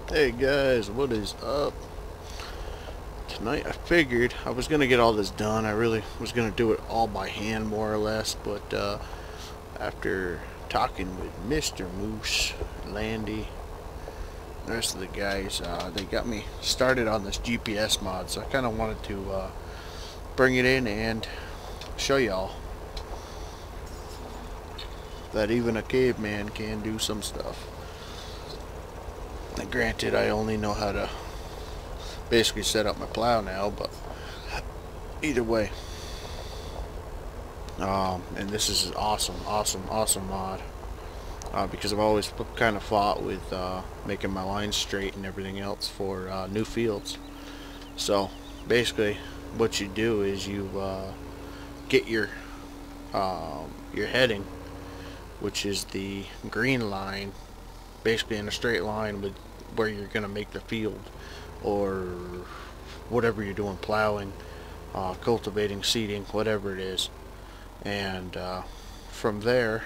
Hey guys, what is up? Tonight I figured I was gonna get all this done. I really was gonna do it all by hand more or less, but after talking with Mr. Moose, Landy, the rest of the guys, they got me started on this GPS mod, so I kinda wanted to bring it in and show y'all that even a caveman can do some stuff. And granted, I only know how to basically set up my plow now, but either way, and this is an awesome mod, because I've always kind of fought with making my lines straight and everything else for new fields. So basically what you do is you get your heading, which is the green line, basically in a straight line with where you're going to make the field, or whatever you're doing, plowing, cultivating, seeding, whatever it is. And from there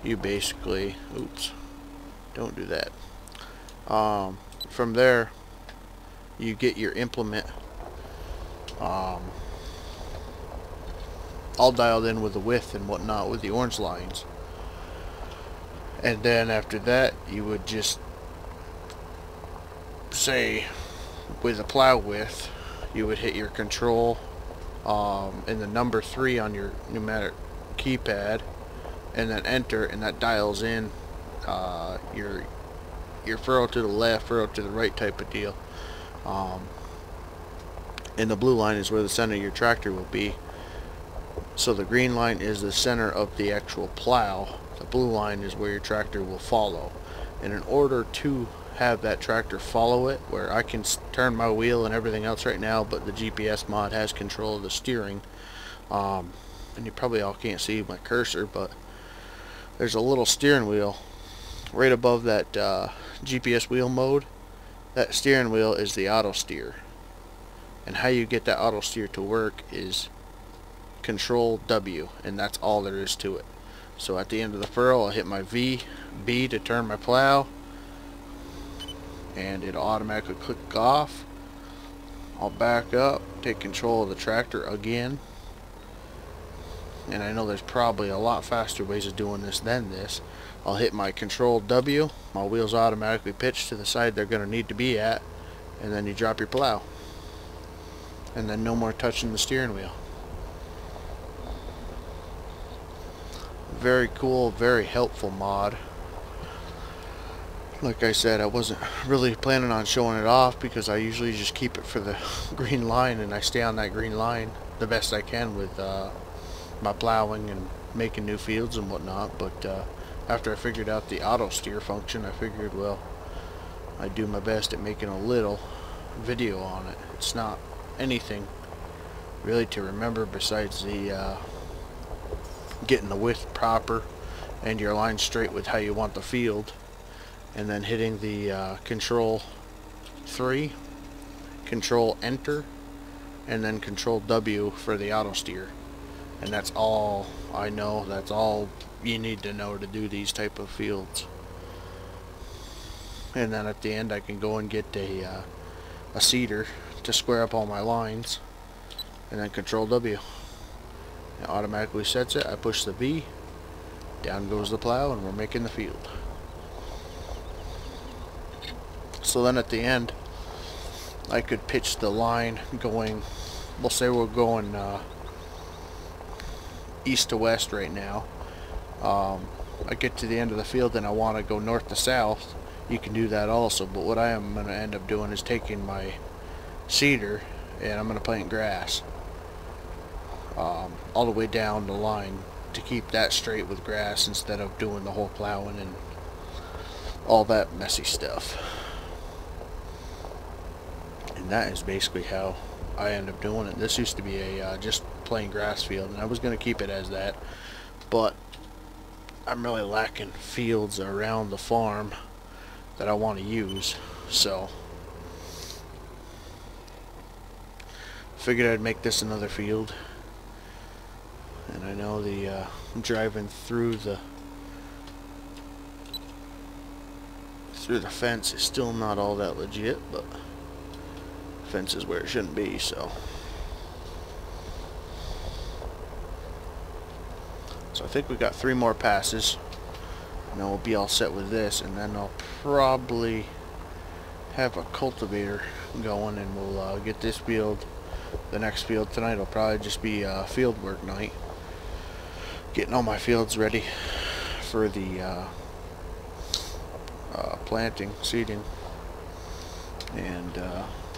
you basically, oops, don't do that. From there you get your implement all dialed in with the width and whatnot with the orange lines. And then after that you would just say, with a plow width, you would hit your control and the number 3 on your pneumatic keypad, and then enter, and that dials in your furrow to the left, furrow to the right type of deal. And the blue line is where the center of your tractor will be. So the green line is the center of the actual plow. The blue line is where your tractor will follow. And in order to have that tractor follow it, where I can turn my wheel and everything else right now, but the GPS mod has control of the steering, and you probably all can't see my cursor, but there's a little steering wheel right above that GPS wheel mode. That steering wheel is the auto steer, and how you get that auto steer to work is Control W, and that's all there is to it. So at the end of the furrow, I'll hit my B to turn my plow, and it'll automatically click off. I'll back up, take control of the tractor again, and I know there's probably a lot faster ways of doing this than this. I'll hit my Control W, my wheels automatically pitch to the side they're going to need to be at, and then you drop your plow, and then no more touching the steering wheel. Very cool, very helpful mod. Like I said, I wasn't really planning on showing it off, because I usually just keep it for the green line, and I stay on that green line the best I can with my plowing and making new fields and whatnot. But after I figured out the auto steer function, I figured, well, I'd do my best at making a little video on it. It's not anything really to remember besides the getting the width proper and your line straight with how you want the field, and then hitting the Control 3, Control Enter, and then Control W for the auto steer. And that's all I know. That's all you need to know to do these type of fields. And then at the end I can go and get a seeder to square up all my lines, and then Control W. It automatically sets it. I push the V, down goes the plow, and we're making the field. So then at the end I could pitch the line going, we'll say we're going east to west right now. I get to the end of the field and I want to go north to south. You can do that also, but what I am going to end up doing is taking my seeder and I'm going to plant grass all the way down the line to keep that straight with grass, instead of doing the whole plowing and all that messy stuff. And that is basically how I end up doing it. This used to be a just plain grass field, and I was going to keep it as that, but I'm really lacking fields around the farm that I want to use, so figured I'd make this another field. And I know driving through through the fence is still not all that legit, but the fence is where it shouldn't be, so. So I think we got 3 more passes, and then we'll be all set with this, and then I'll probably have a cultivator going, and we'll get this field. The next field tonight will probably just be field work night, getting all my fields ready for the planting, seeding, and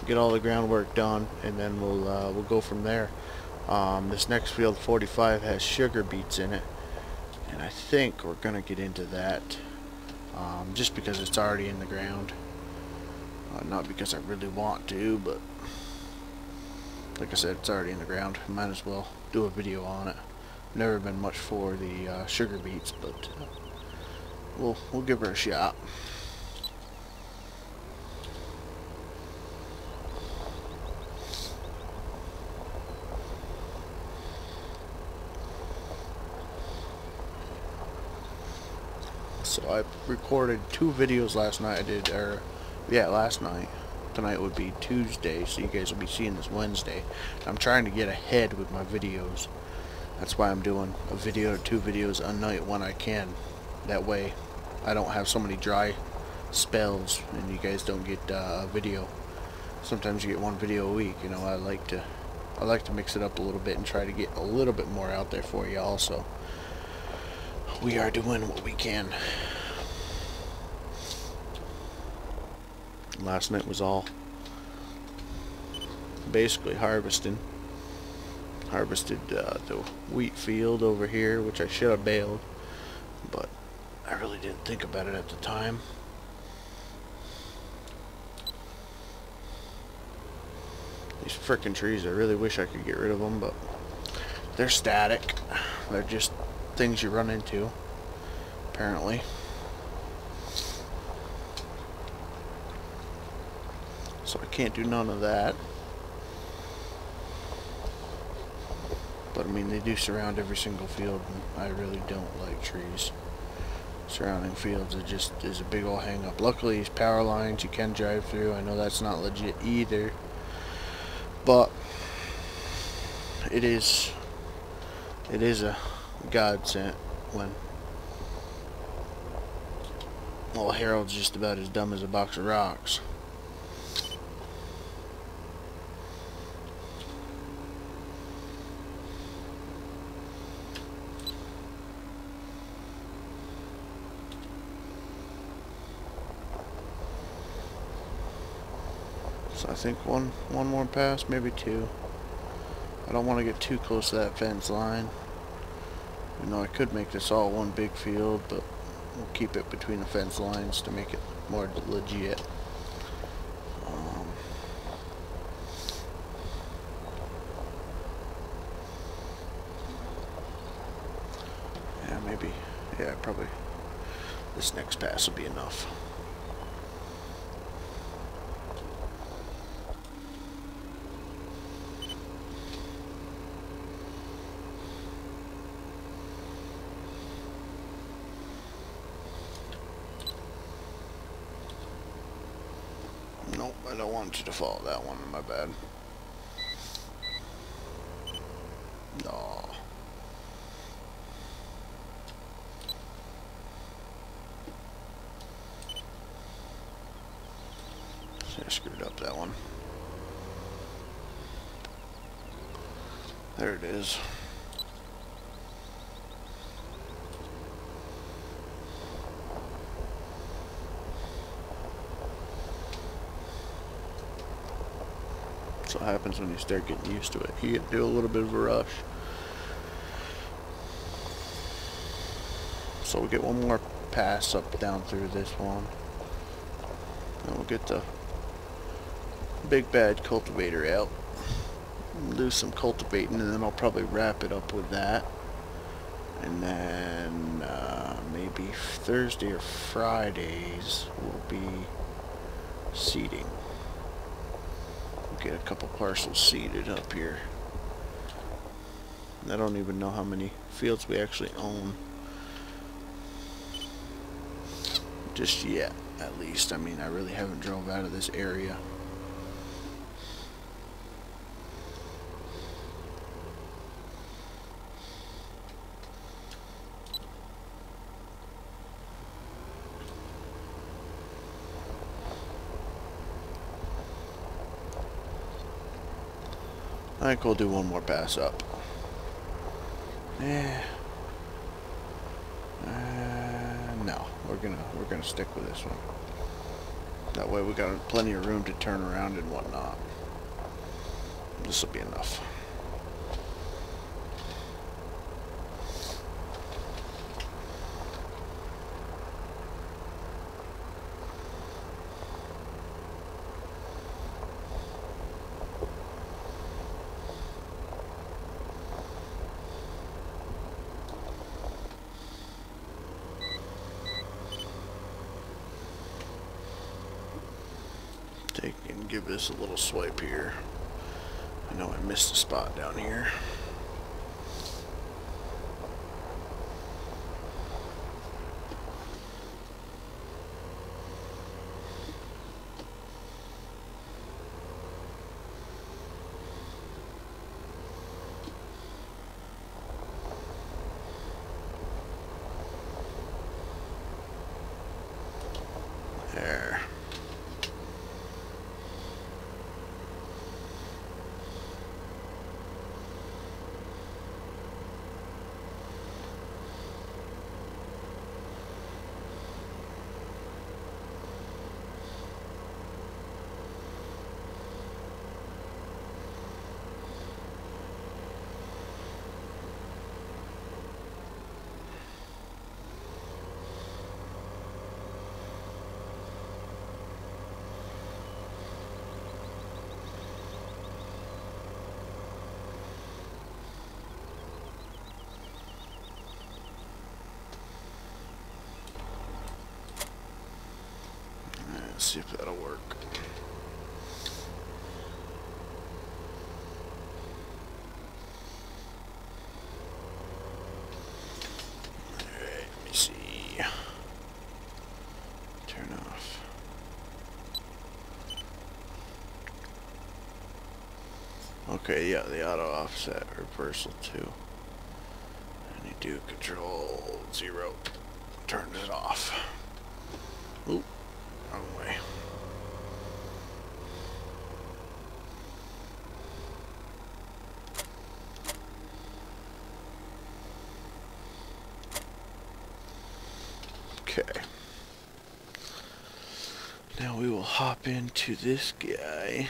get all the groundwork done, and then we'll go from there. This next field, 45, has sugar beets in it, and I think we're gonna get into that just because it's already in the ground. Not because I really want to, but like I said, it's already in the ground. Might as well do a video on it. Never been much for the sugar beets, but we'll give her a shot. So I recorded 2 videos last night. Last night. Tonight would be Tuesday, so you guys will be seeing this Wednesday. I'm trying to get ahead with my videos. That's why I'm doing a video or 2 videos a night when I can. That way I don't have so many dry spells and you guys don't get a video. Sometimes you get 1 video a week. You know, I like to mix it up a little bit and try to get a little bit more out there for you also. We are doing what we can. Last night was all basically harvesting. Harvested the wheat field over here, which I should have baled, but I really didn't think about it at the time. These frickin' trees, I really wish I could get rid of them, but they're static. They're just things you run into, apparently. So I can't do none of that. But I mean, they do surround every single field, and I really don't like trees surrounding fields. It just is a big old hang up. Luckily, these power lines you can drive through. I know that's not legit either, but it is a godsend when, well, Harold's just about as dumb as a box of rocks. So I think one more pass, maybe 2. I don't want to get too close to that fence line. You know, I could make this all one big field, but we'll keep it between the fence lines to make it more legit. Yeah, probably this next pass will be enough. Nope, I don't want you to follow that one, my bad. No. I screwed up that one. There it is. That's what happens when you start getting used to it. You get to do a little bit of a rush. So we'll get one more pass up down through this one. And we'll get the big bad cultivator out. Do some cultivating, and then I'll probably wrap it up with that. And then maybe Thursday or Fridays will be seeding. We'll get a couple parcels seeded up here. I don't even know how many fields we actually own just yet. At least, I mean, I really haven't drove out of this area. I think we'll do one more pass up. No, we're gonna stick with this one. That way we got plenty of room to turn around and whatnot. This will be enough. Take and give this a little swipe here. I know I missed a spot down here. There. Let's see if that'll work. Alright, let me see. Turn off. Okay, yeah, the auto offset reversal too. And you do Control 0. Turns it off. Oop. Wrong way. Okay. Now we will hop into this guy.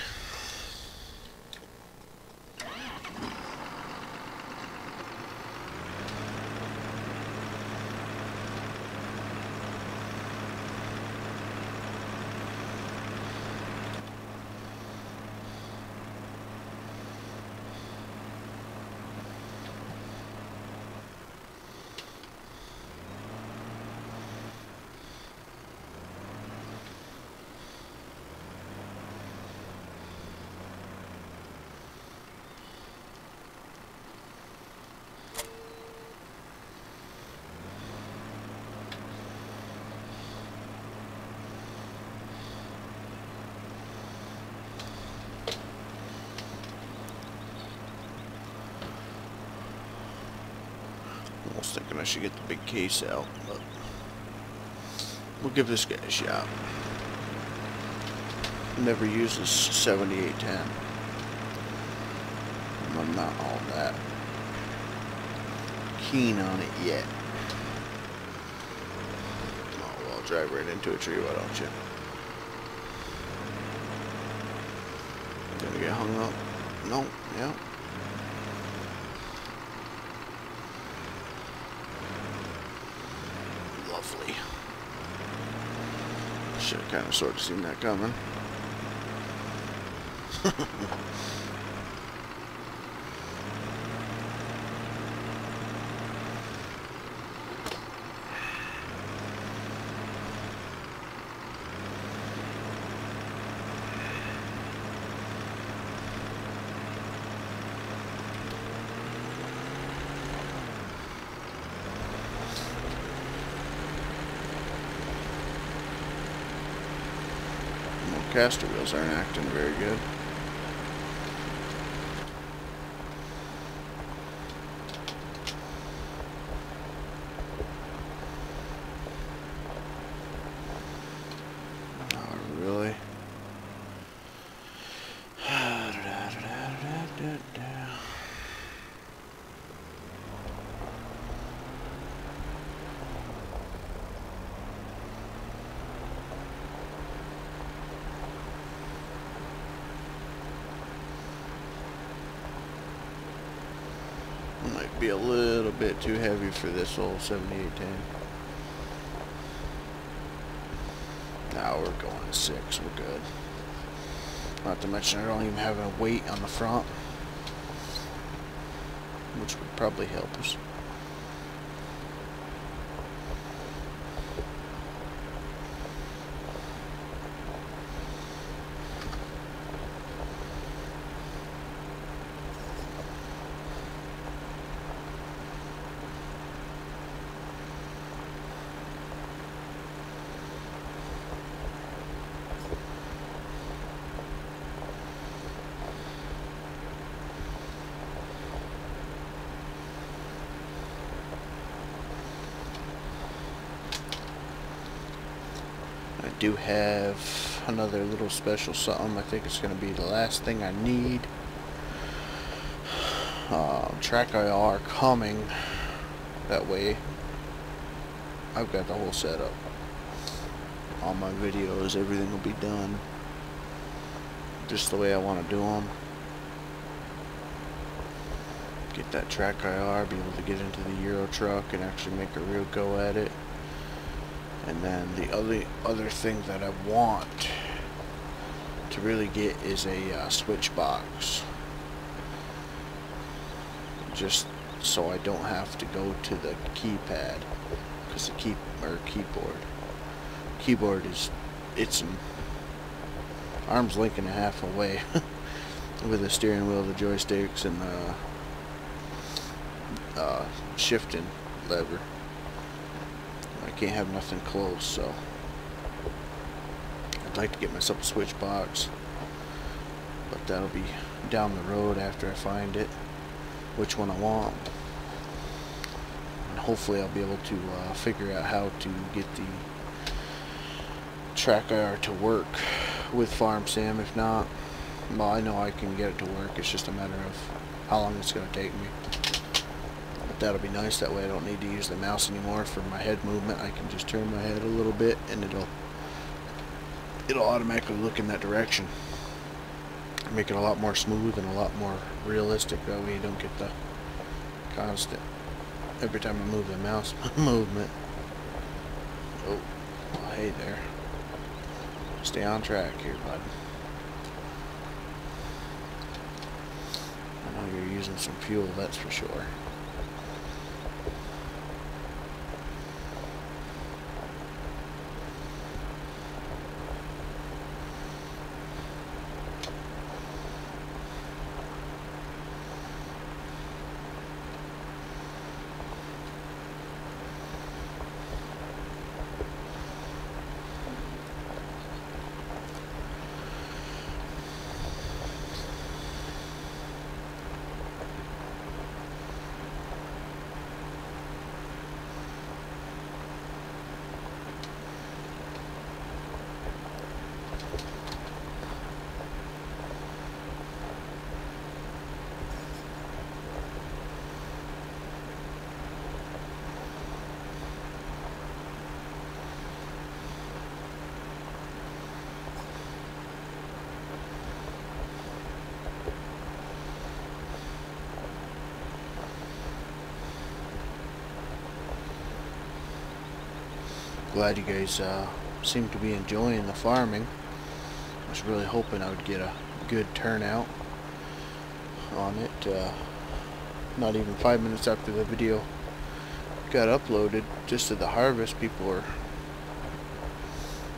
I was thinking I should get the big case out, but we'll give this guy a shot. Never used this 7810. I'm not all that keen on it yet. Oh, well, I'll drive right into a tree, why don't you? Gonna get hung up? No, yeah. Lovely. Should have kind of sort of seen that coming. Well, caster wheels aren't acting very good. Oh, really? Might be a little bit too heavy for this old 7810. Now we're going 6, we're good. Not to mention I don't even have a weight on the front, which would probably help us. I do have another little special something. I think it's going to be the last thing I need. Track IR coming. That way I've got the whole setup. All my videos, everything will be done just the way I want to do them. Get that track IR, be able to get into the Euro truck and actually make a real go at it. And then the other thing that I want to really get is a switch box, just so I don't have to go to the keypad, because the keyboard is, it's an arm's length and a half away with the steering wheel, the joysticks, and the shifting lever. I can't have nothing close, so I'd like to get myself a switch box, but that'll be down the road after I find it, which one I want, and hopefully I'll be able to figure out how to get the track IR to work with Farm Sim. If not, well, I know I can get it to work. It's just a matter of how long it's going to take me. But that'll be nice. That way I don't need to use the mouse anymore for my head movement. I can just turn my head a little bit and it'll automatically look in that direction. Make it a lot more smooth and a lot more realistic. That way you don't get the constant, every time I move the mouse movement. Oh, well, hey there. Stay on track here, bud. I know you're using some fuel, that's for sure. Glad you guys seem to be enjoying the farming. I was really hoping I would get a good turnout on it. Not even 5 minutes after the video got uploaded, just to the harvest, people were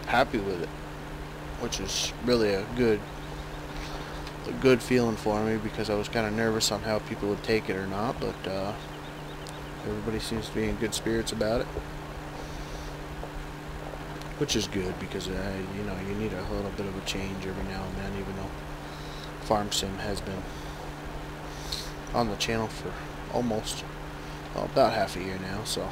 happy with it, which is really a good feeling for me, because I was kind of nervous on how people would take it or not, but everybody seems to be in good spirits about it. which is good because you know, you need a little bit of a change every now and then. Even though Farm Sim has been on the channel for almost, well, about half a year now, so.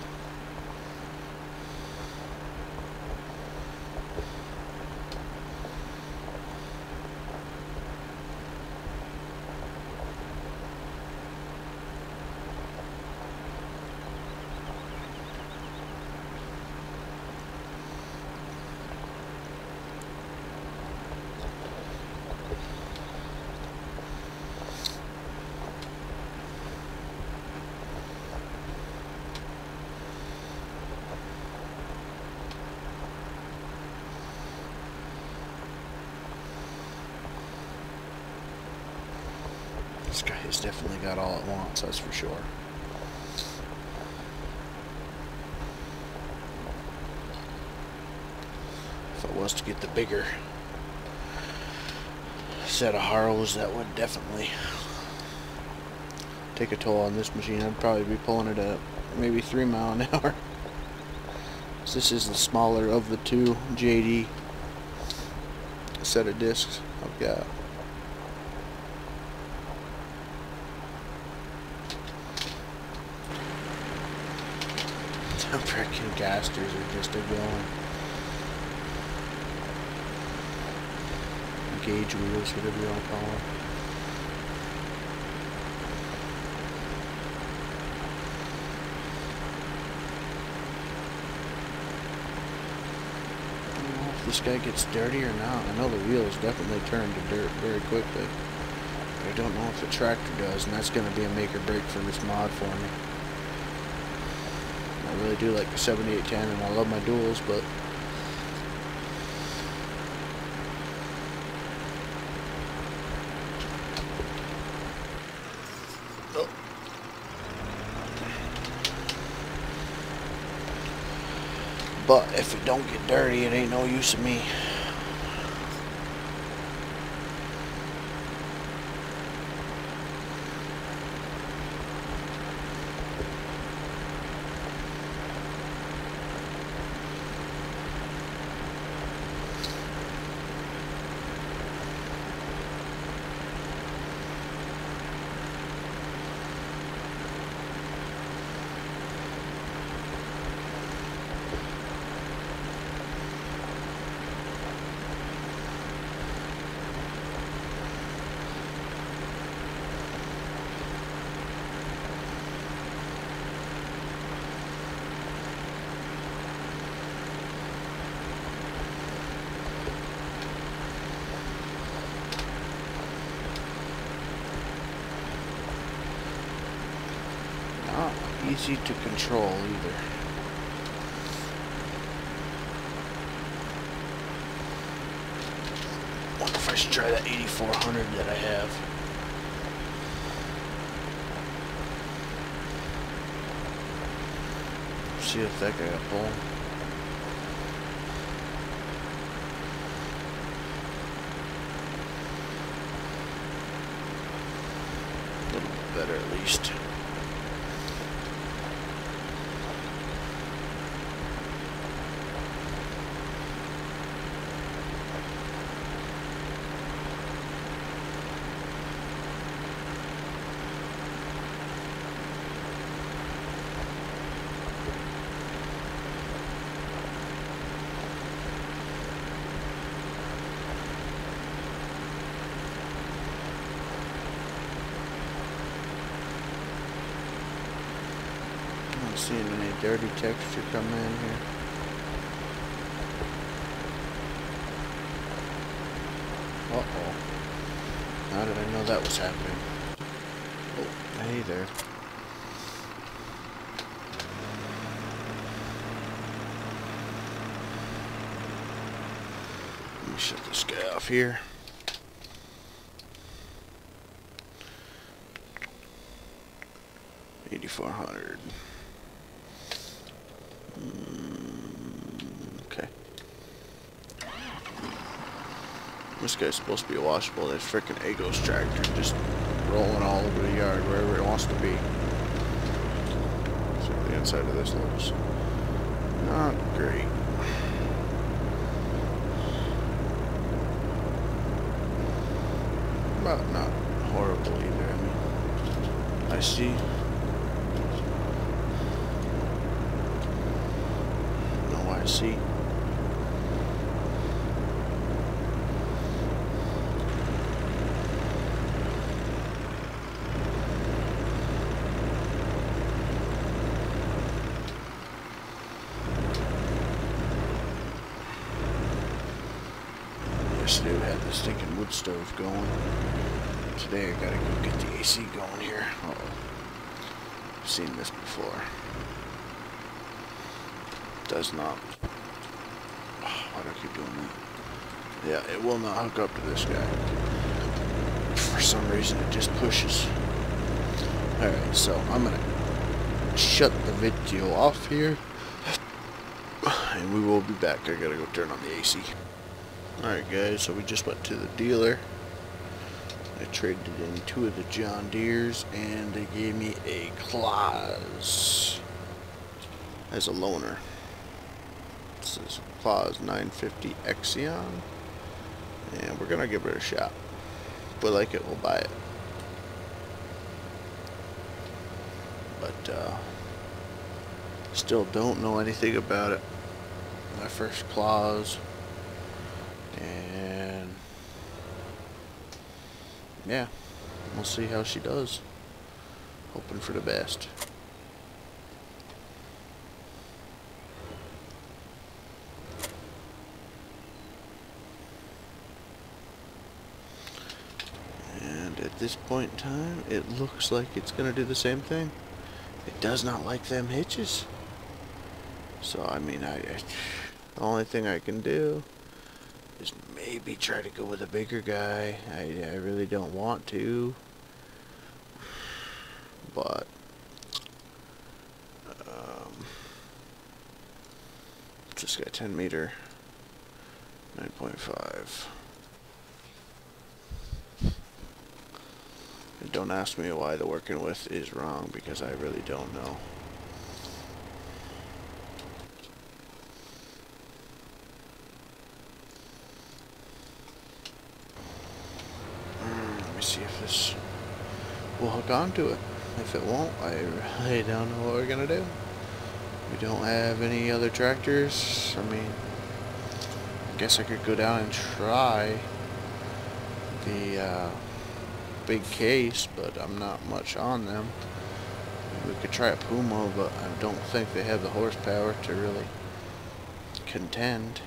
This guy has definitely got all it wants, that's for sure. If I was to get the bigger set of harrows, that would definitely take a toll on this machine. I'd probably be pulling it at maybe 3 miles an hour. So this is the smaller of the two JD set of discs I've got. The freaking casters are just a-going. Gauge wheels, whatever you want to call them. I don't know if this guy gets dirty or not. I know the wheels definitely turn to dirt very quickly. But I don't know if the tractor does, and that's going to be a make or break for this mod for me. I really do like the 7810, and I love my duals, but if it don't get dirty, it ain't no use of me. Not easy to control either. Wonder if I should try that 8400 that I have. See if that guy got pull. A little bit better at least. I'm not seeing any dirty texture coming in here. Uh-oh. How did I know that was happening? Oh, hey there. Let me shut this guy off here. $8,400. Okay. This guy's supposed to be washable. That frickin' Agos tractor just rolling all over the yard wherever it wants to be. So the inside of this looks not great. but not horrible either. I mean, I see. No, I see. Yesterday we had the stinking wood stove going. Today I gotta go get the AC going here. Uh-oh. I've seen this before. Does not. Why do I keep doing that? Yeah, it will not hook up to this guy. For some reason it just pushes. Alright, so I'm gonna shut the video off here. And we will be back. I gotta go turn on the AC. Alright guys, so we just went to the dealer. I traded in 2 of the John Deeres and they gave me a Claas as a loaner. This is Claas 950 Exion. And we're gonna give it a shot. If we like it, we'll buy it. But still don't know anything about it. My first Claas. And yeah, we'll see how she does. Hoping for the best. And at this point in time, it looks like it's gonna do the same thing. It does not like them hitches. So I mean, the only thing I can do is maybe try to go with a bigger guy. I really don't want to, but just got 10 meter 9.5. And don't ask me why the working with is wrong, because I really don't know. Let me see if this will hook onto it. If it won't, I really don't know what we're gonna do. We don't have any other tractors. I mean, I guess I could go down and try the big case, but I'm not much on them. We could try a Puma, but I don't think they have the horsepower to really contend.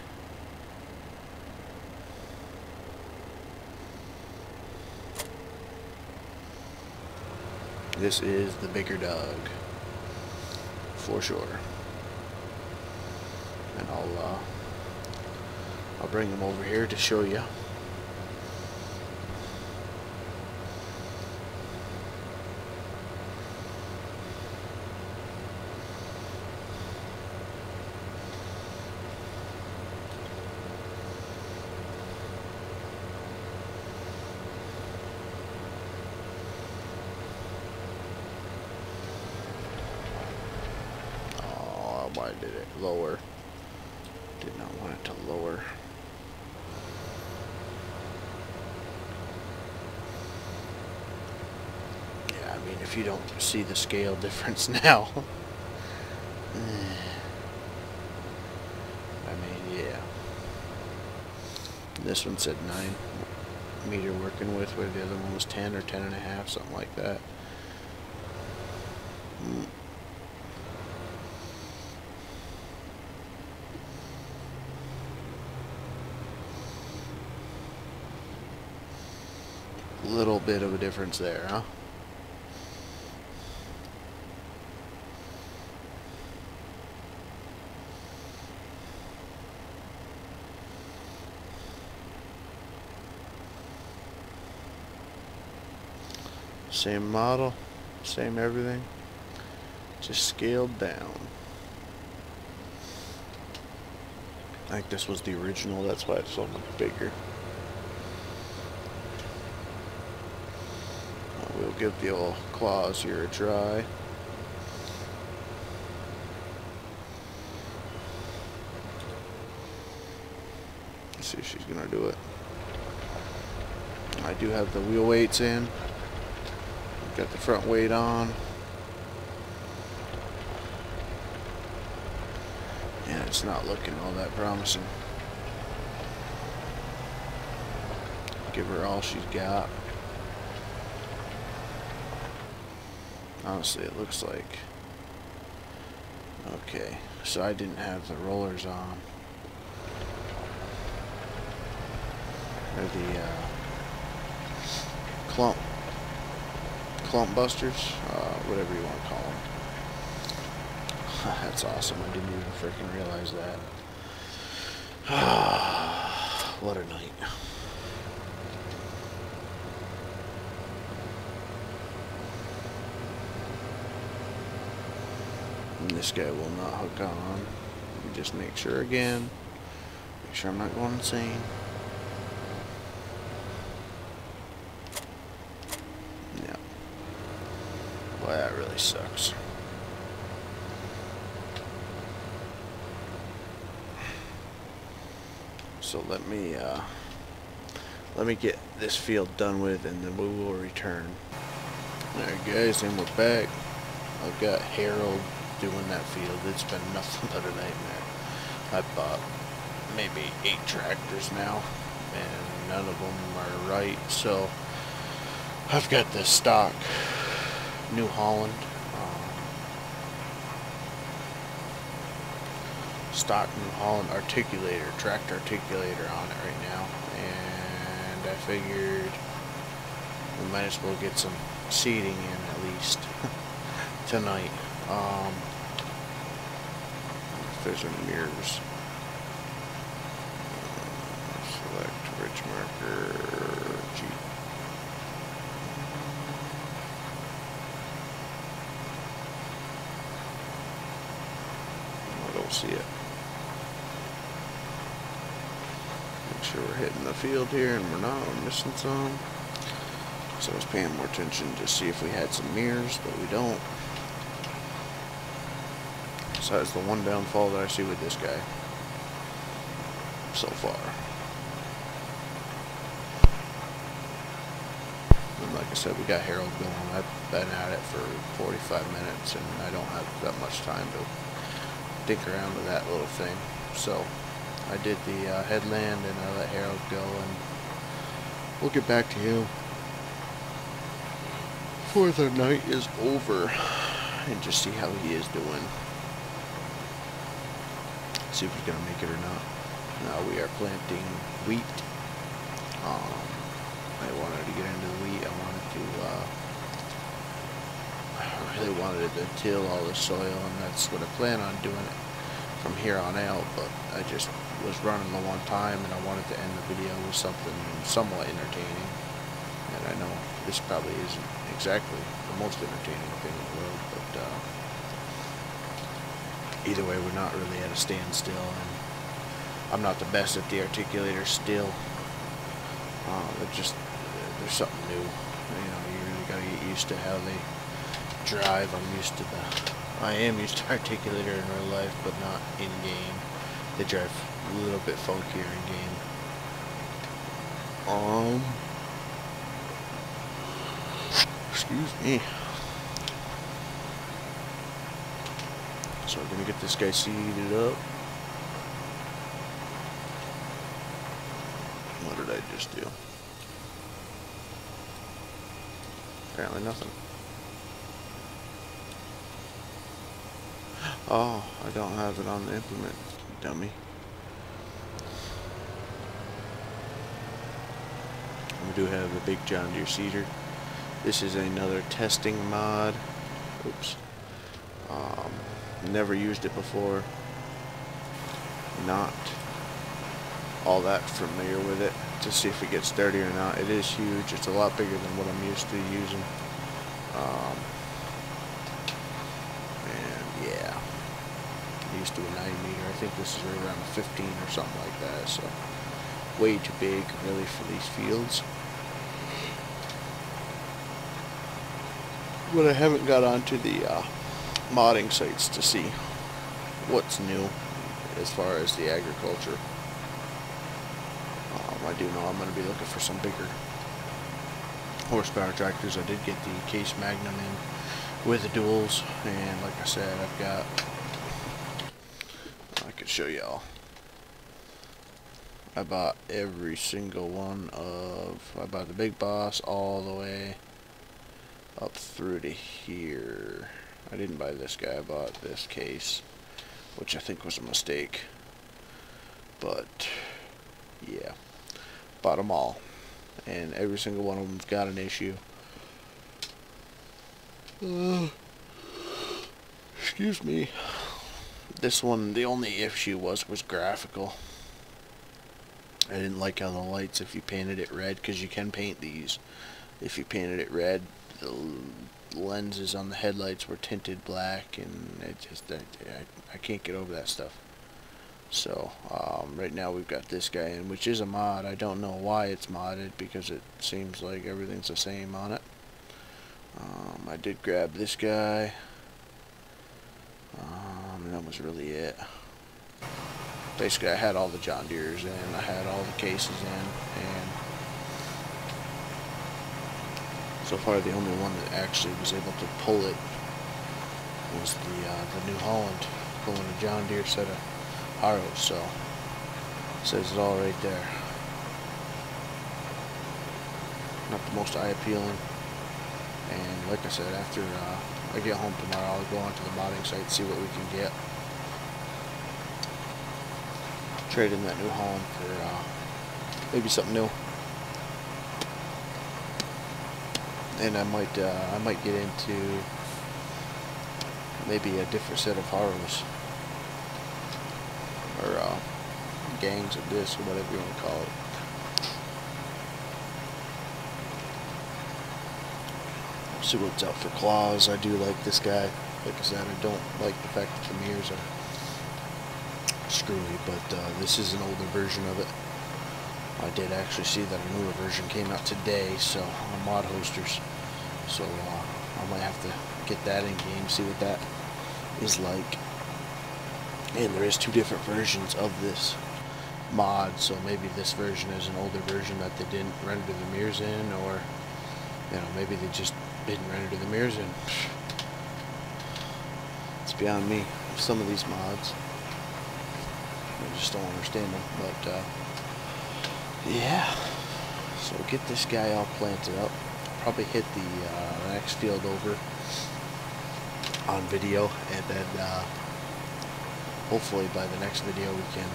This is the bigger dog, for sure. And I'll bring him over here to show you. Why did it lower? Did not want it to lower. Yeah, I mean, if you don't see the scale difference now. I mean, yeah. This one said 9 meter working with, where the other one was 10 or 10 and a half, something like that. Little bit of a difference there, huh? Same model, same everything, just scaled down. I think this was the original, that's why it's so much bigger. We'll give the old claws here a try. Let's see if she's gonna do it. I do have the wheel weights in. Got the front weight on. And it's not looking all that promising. Give her all she's got. Honestly, it looks like... Okay, so I didn't have the rollers on. Or the clump busters, whatever you want to call them. That's awesome. I didn't even freaking realize that. What a night. And this guy will not hook on. Let me just make sure again. Make sure I'm not going insane. Yeah. Boy, that really sucks. So let me get this field done with, and then we will return. Alright guys, and we're back. I've got Harold doing that field. It's been nothing but a nightmare. I bought maybe 8 tractors now, and none of them are right. So I've got this stock New Holland, stock New Holland articulator, tractor articulator on it right now, and I figured we might as well get some seating in at least tonight. If there's any mirrors, select ridge marker, G. I don't see it. Make sure we're hitting the field here, and we're not. We're missing some. So I was paying more attention to see if we had some mirrors, but we don't. So that's the one downfall that I see with this guy so far. And like I said, we got Harold going. I've been at it for 45 minutes, and I don't have that much time to dig around with that little thing. So I did the headland, and I let Harold go, and we'll get back to you before the night is over and just see how he is doing. See if he's gonna make it or not. Now we are planting wheat. I wanted to get into the wheat. I really wanted to till all the soil, and that's what I plan on doing it from here on out. But I just was running low on time, and I wanted to end the video with something somewhat entertaining. And I know this probably isn't exactly the most entertaining thing in the world, but either way, we're not really at a standstill, and I'm not the best at the articulator still. There's something new. You know, you really gotta get used to how they drive. I am used to articulator in real life, but not in game. They drive a little bit funkier in game. Excuse me. So we're gonna get this guy seated up. What did I just do? Apparently nothing. Oh, I don't have it on the implement, dummy. We do have the big John Deere seeder. This is another testing mod. Oops. Never used it before. Not all that familiar with it to see if it gets sturdy or not. It is huge. It's a lot bigger than what I'm used to using. And yeah, I'm used to a 9-meter. I think this is right around a 15 or something like that. So way too big really for these fields. But I haven't got onto the modding sites to see what's new as far as the agriculture. I do know I'm going to be looking for some bigger horsepower tractors. I did get the Case Magnum in with the duals, and like I said, I've got, I could show y'all, I bought every single one of, I bought the Big Boss all the way up through to here. I didn't buy this guy, I bought this Case, which I think was a mistake, but yeah, bought them all, and every single one of them's got an issue. Excuse me. This one, the only issue was graphical. I didn't like how the lights, if you painted it red, because you can paint these, if you painted it red, the lenses on the headlights were tinted black, and it just, I can't get over that stuff. So right now we've got this guy in, which is a mod. I don't know why it's modded, because it seems like everything's the same on it. I did grab this guy, and that was really it. Basically, I had all the John Deeres in, I had all the cases in, and so far the only one that actually was able to pull it was the New Holland, pulling a John Deere set of Harrows. So it says it all right there. Not the most eye appealing, and like I said, after I get home tomorrow, I'll go onto the modding site, see what we can get. Trade in that New Holland for maybe something new, and I might get into maybe a different set of Harrows, or gangs of disc, or whatever you want to call it. See what's out for claws. I do like this guy. Like I said, I don't like the fact that the mirrors are screwy, but this is an older version of it. I did actually see that a newer version came out today, so on Mod Hosters. So I might have to get that in game, see what that is like. And there is two different versions of this mod, so maybe this version is an older version that they didn't render the mirrors in, or you know, maybe they just didn't render the mirrors in. It's beyond me. Some of these mods, I just don't understand them. But yeah, so get this guy all planted up. Probably hit the next field over on video, and then hopefully by the next video we can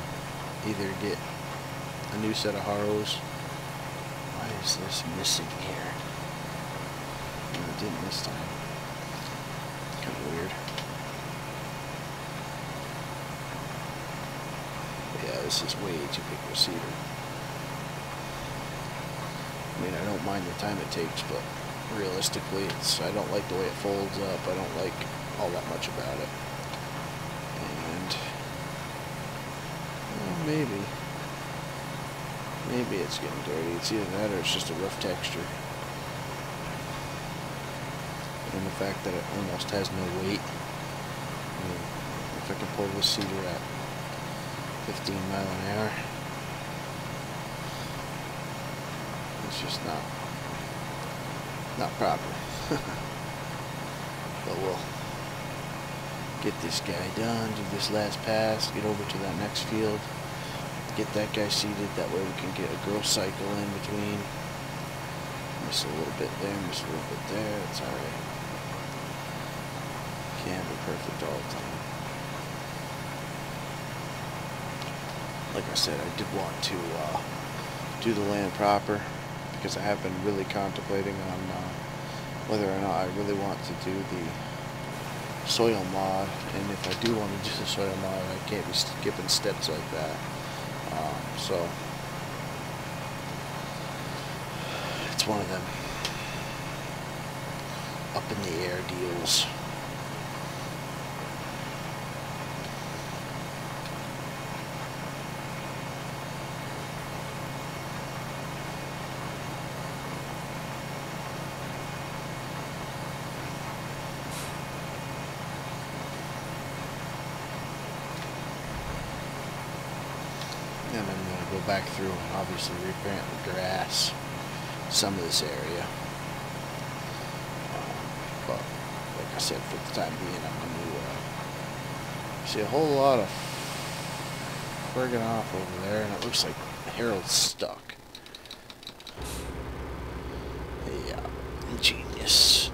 either get a new set of Harrows. Why is this missing here? No, it didn't this time. Kind of weird. Yeah, this is way too big of a cedar. I mean, I don't mind the time it takes, but realistically, I don't like the way it folds up. I don't like all that much about it. And well, maybe it's getting dirty. It's either that or it's just a rough texture. And the fact that it almost has no weight. I mean, if I can pull this cedar at 15 miles an hour, it's just not proper. But we'll get this guy done, do this last pass, get over to that next field, get that guy seated. That way we can get a growth cycle in between. Miss a little bit there, miss a little bit there. It's alright. Can't be perfect all the time. Like I said, I did want to do the land proper, because I have been really contemplating on whether or not I really want to do the soil mod. And if I do want to do the soil mod, I can't be skipping steps like that. So it's one of them up in the air deals. And I'm going to go back through and obviously replant the grass, some of this area. I said for the time being, I'm going to see a whole lot of friggin' off over there, and it looks like Harold's stuck. Yeah, genius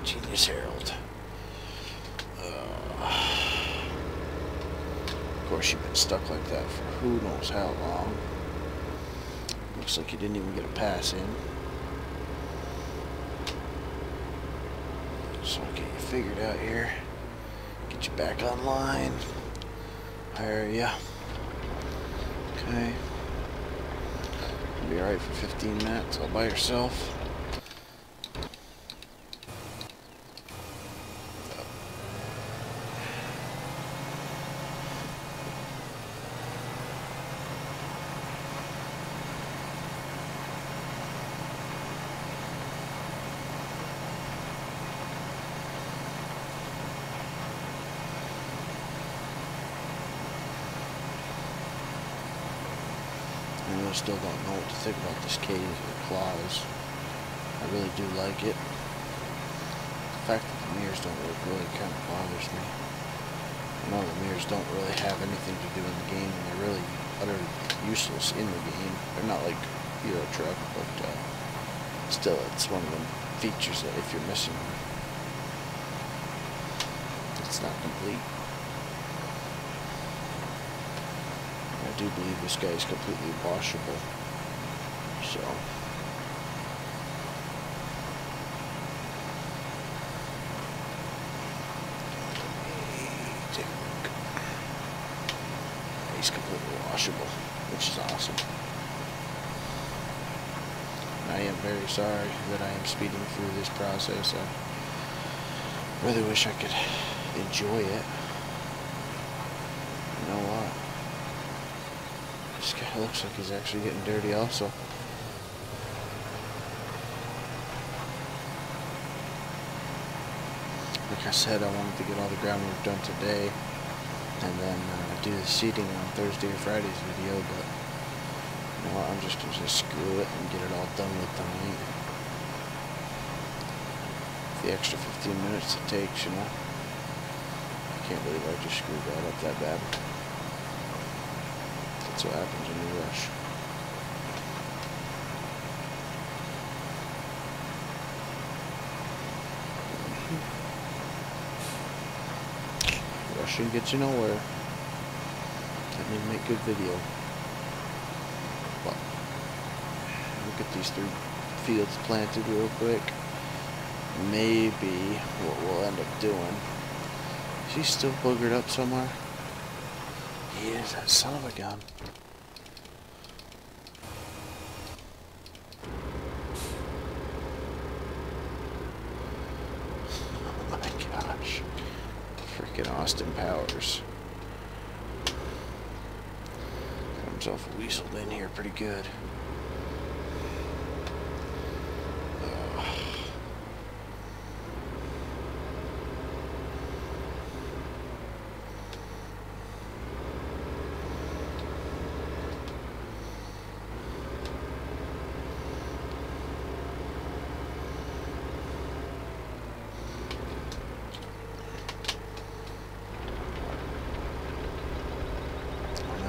Harold. Of course, you've been stuck like that for who knows how long. Looks like you didn't even get a pass in. So I'll get you figured out here. Get you back online. Hire ya. Okay. You'll be alright for 15 minutes all by yourself. I really still don't know what to think about this cave or claws. I really do like it. The fact that the mirrors don't work really kind of bothers me. I know the mirrors don't really have anything to do in the game, and they're really utterly useless in the game. They're not like Euro Truck, but still, it's one of them features that if you're missing them, it's not complete. I do believe this guy is completely washable, so take a look. He's completely washable, which is awesome. I am very sorry that I am speeding through this process. I really wish I could enjoy it. You know what? This guy looks like he's actually getting dirty also. Like I said, I wanted to get all the groundwork done today and then do the seating on Thursday or Friday's video, but you know what, I'm just going to screw it and get it all done with tonight. The extra 15 minutes it takes, you know. I can't believe I just screwed that up that bad. That's what happens when you rush. Rushing gets you nowhere. That means make good video. But look at these 3 fields planted real quick. Maybe what we'll end up doing. Is he still boogered up somewhere? He is, that son of a gun. Oh my gosh. Freaking Austin Powers. Got himself weaseled in here pretty good.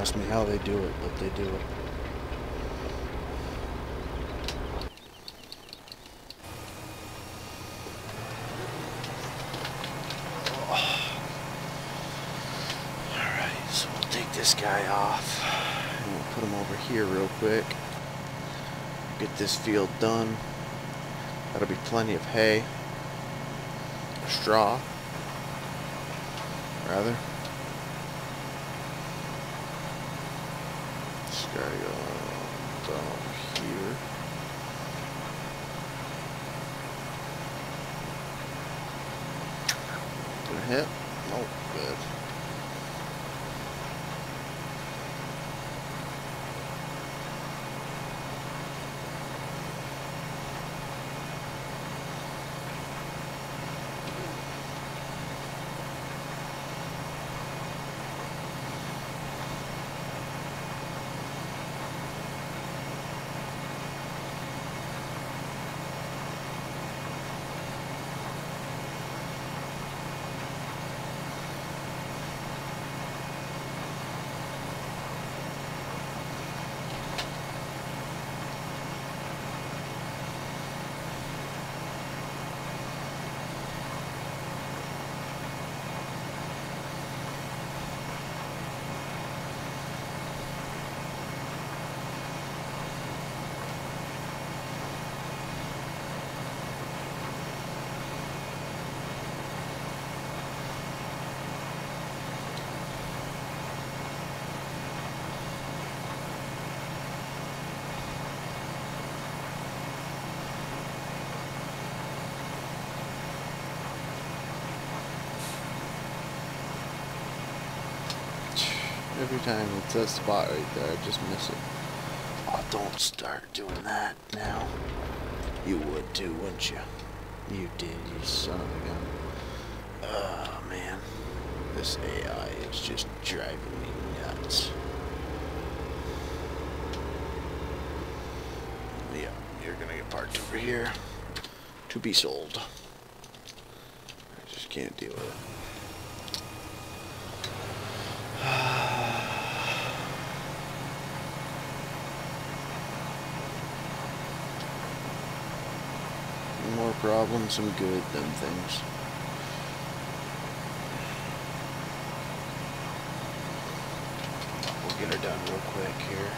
Ask me how they do it, but they do it. Alright, so we'll take this guy off and we'll put him over here real quick. Get this field done. That'll be plenty of hay. Or straw, rather. Guy down over here. Did I hit? Oh, good. Every time it's that spot right there, I just miss it. Oh, don't start doing that now. You would too, wouldn't you? You did, you son of a gun. Oh, man. This AI is just driving me nuts. Yeah, you're gonna get parked over here to be sold. I just can't deal with it. More problems than good, them things. We'll get her done real quick here.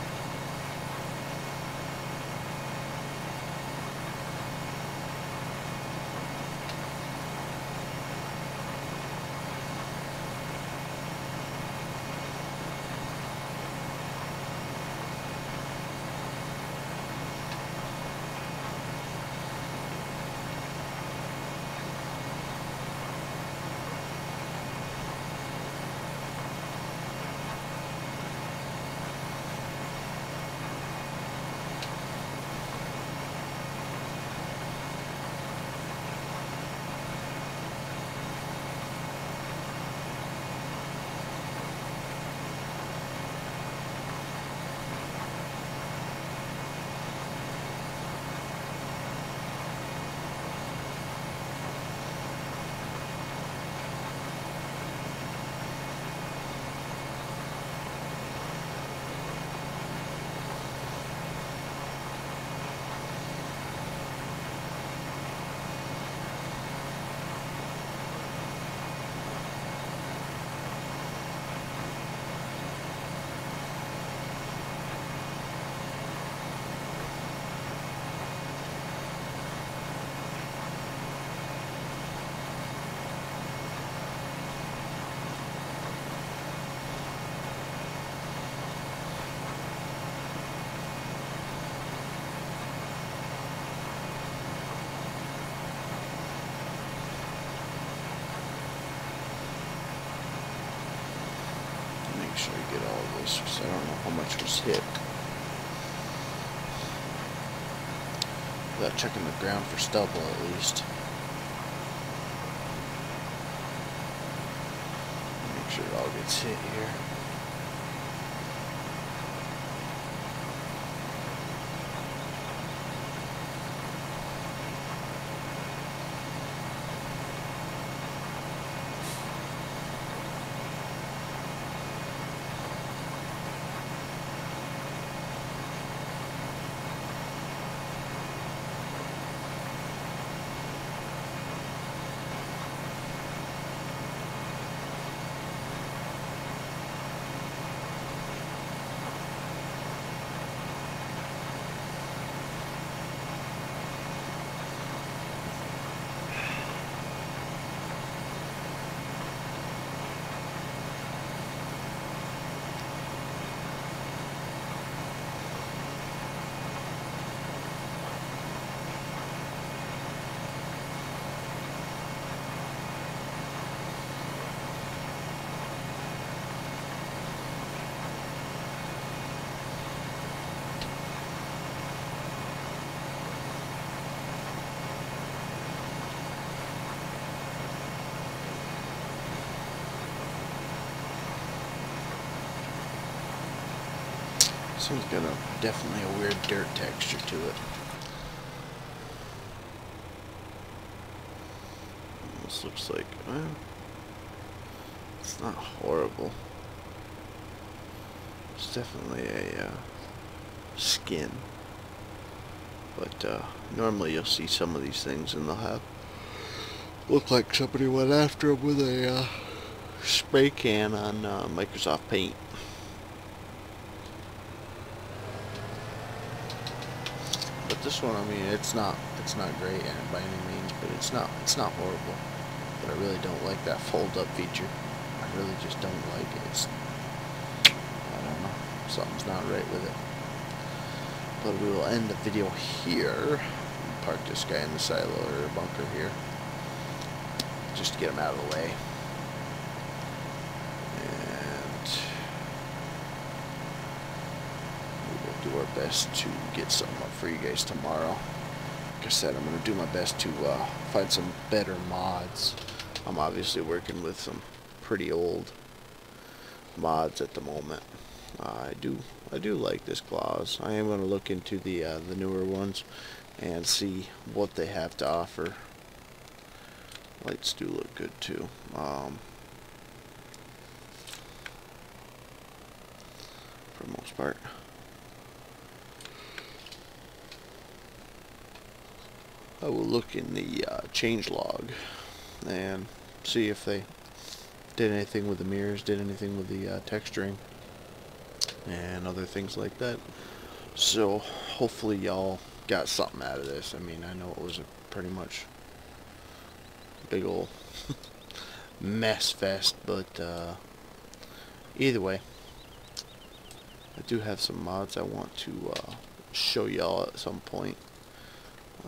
Make sure I get all of this, because I don't know how much was hit. Without checking the ground for stubble, at least. Make sure it all gets hit here. This one's got definitely a weird dirt texture to it. This looks like, well, it's not horrible. It's definitely a skin. But normally you'll see some of these things and they'll have, look like somebody went after them with a spray can on Microsoft Paint. But this one, I mean, it's not great by any means, but it's not horrible. But I really don't like that fold-up feature. I really just don't like it. It's, I don't know, something's not right with it. But we will end the video here. Park this guy in the silo or bunker here, just to get him out of the way. And best to get something up for you guys tomorrow. Like I said, I'm going to do my best to find some better mods. I'm obviously working with some pretty old mods at the moment. I do like this clause. I am going to look into the newer ones and see what they have to offer. Lights do look good too. For the most part. I will look in the change log and see if they did anything with the mirrors, did anything with the texturing, and other things like that. So hopefully y'all got something out of this. I mean, I know it was a pretty much big ol' mess fest, but either way, I do have some mods I want to show y'all at some point.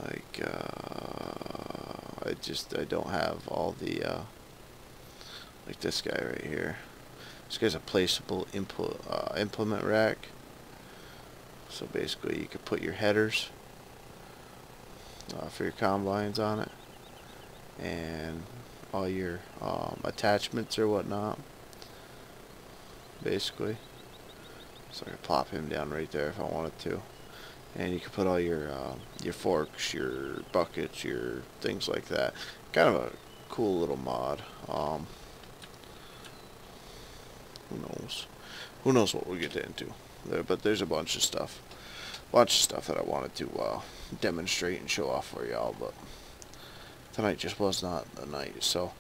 Like I don't have all the like this guy right here. This guy's a placeable implement rack. So basically you could put your headers for your combines on it, and all your attachments or whatnot, basically. So I could plop him down right there if I wanted to. And you can put all your forks, your buckets, your things like that. Kind of a cool little mod. Who knows? Who knows what we'll get into? But there's a bunch of stuff that I wanted to demonstrate and show off for y'all. But tonight just was not the night. So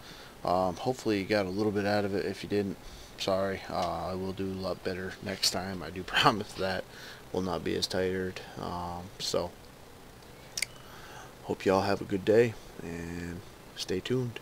hopefully you got a little bit out of it. If you didn't, sorry. I will do a lot better next time. I do promise that. Will not be as tired. So hope y'all have a good day and stay tuned.